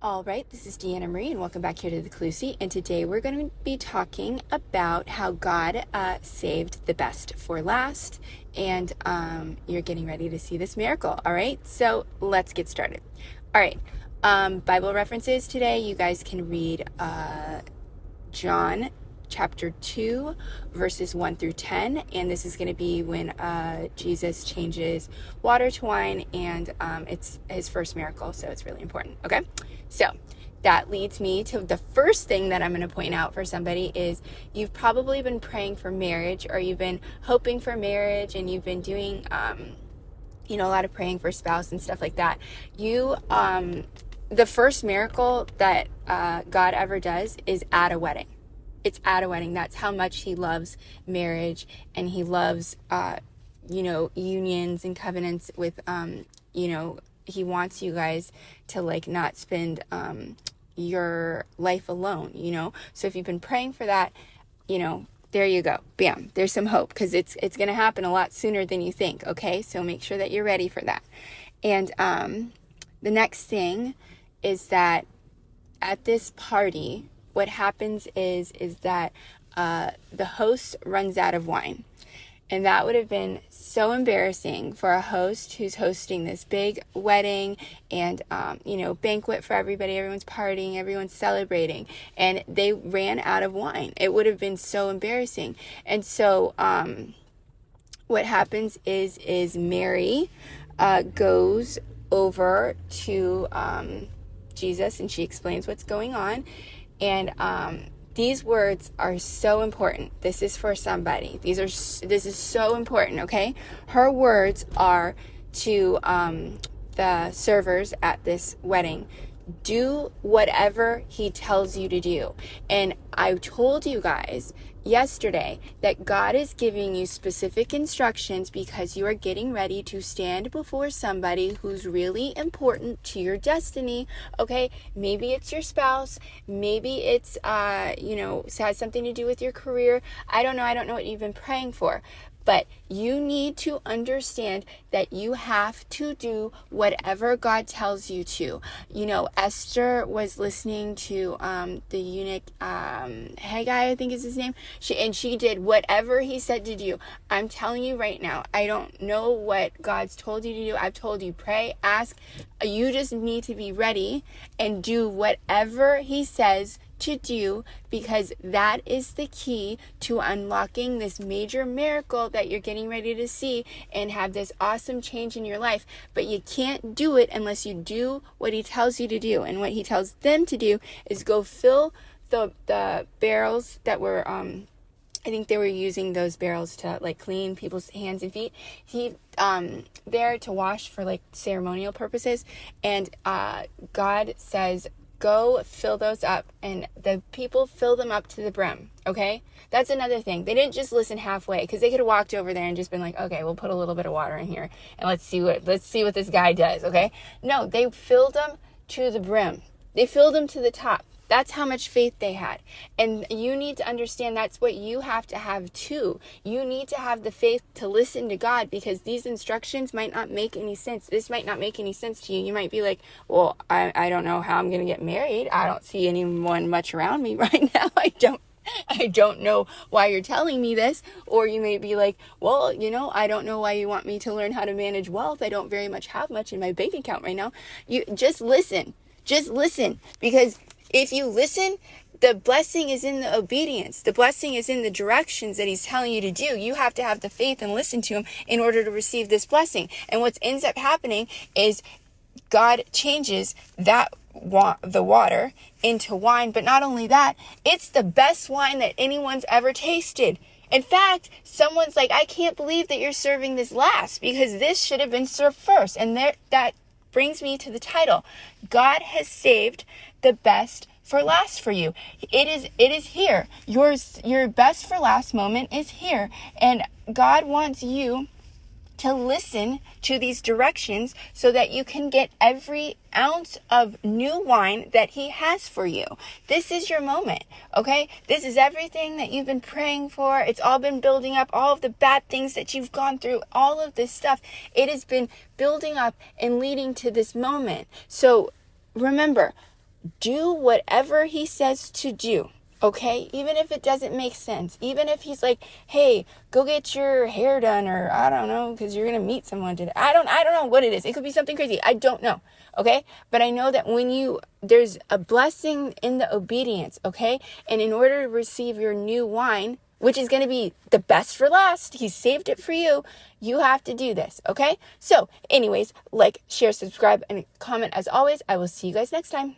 All right, this is Deanna Marie, and welcome back here to the Clusie. And today we're going to be talking about how God saved the best for last. And you're getting ready to see this miracle. All right, so let's get started. All right, Bible references today. You guys can read John chapter 2, verses 1 through 10. And this is going to be when Jesus changes water to wine, and it's his first miracle, so it's really important. Okay. So that leads me to the first thing that I'm going to point out for somebody is you've probably been praying for marriage, or you've been hoping for marriage, and you've been doing, a lot of praying for spouse and stuff like that. The first miracle that God ever does is at a wedding. It's at a wedding. That's how much he loves marriage, and he loves, unions and covenants with, he wants you guys to not spend your life alone. So if you've been praying for that, there you go. Bam, there's some hope, because it's going to happen a lot sooner than you think. Okay, so make sure that you're ready for that. And the next thing is that at this party, what happens is that the host runs out of wine. And that would have been so embarrassing for a host who's hosting this big wedding and, banquet for everybody. Everyone's partying, everyone's celebrating, and they ran out of wine. It would have been so embarrassing. And so what happens is Mary goes over to Jesus, and she explains what's going on. And these words are so important. This is for somebody. This is so important, okay? Her words are to the servers at this wedding: do whatever he tells you to do. And I told you guys yesterday that God is giving you specific instructions because you are getting ready to stand before somebody who's really important to your destiny. Okay, maybe it's your spouse, maybe it's has something to do with your career. I don't know what you've been praying for. But you need to understand that you have to do whatever God tells you to. Esther was listening to the eunuch, Haggai, I think is his name. She did whatever he said to do. I'm telling you right now, I don't know what God's told you to do. I've told you, pray, ask. You just need to be ready and do whatever he says to do, because that is the key to unlocking this major miracle that you're getting ready to see and have this awesome change in your life. But you can't do it unless you do what he tells you to do. And what he tells them to do is go fill the barrels that were I think they were using those barrels to clean people's hands and feet. He there to wash for ceremonial purposes. And God says, go fill those up, and the people fill them up to the brim. Okay, that's another thing. They didn't just listen halfway, because they could have walked over there and just been like, okay, we'll put a little bit of water in here and let's see what this guy does. Okay, no, they filled them to the brim. They filled them to the top. That's how much faith they had. And you need to understand that's what you have to have too. You need to have the faith to listen to God, because these instructions might not make any sense. This might not make any sense to you. You might be like, well, I don't know how I'm going to get married. I don't see anyone much around me right now. I don't know why you're telling me this. Or you may be like, well, I don't know why you want me to learn how to manage wealth. I don't very much have much in my bank account right now. You just listen. Just listen, because if you listen, the blessing is in the obedience. The blessing is in the directions that he's telling you to do. You have to have the faith and listen to him in order to receive this blessing. And what ends up happening is God changes the water into wine. But not only that, it's the best wine that anyone's ever tasted. In fact, someone's like, I can't believe that you're serving this last, because this should have been served first. And that brings me to the title. God has saved the best for last for you. It is here. Your best for last moment is here. And God wants you to listen to these directions so that you can get every ounce of new wine that he has for you. This is your moment, okay? This is everything that you've been praying for. It's all been building up, all of the bad things that you've gone through, all of this stuff. It has been building up and leading to this moment. So remember, do whatever he says to do. Okay, even if it doesn't make sense, even if he's like, hey, go get your hair done, or I don't know, because you're going to meet someone today. I don't know what it is. It could be something crazy. I don't know. Okay. But I know that there's a blessing in the obedience. Okay. And in order to receive your new wine, which is going to be the best for last, he saved it for you. You have to do this. Okay. So anyways, like, share, subscribe, and comment as always. I will see you guys next time.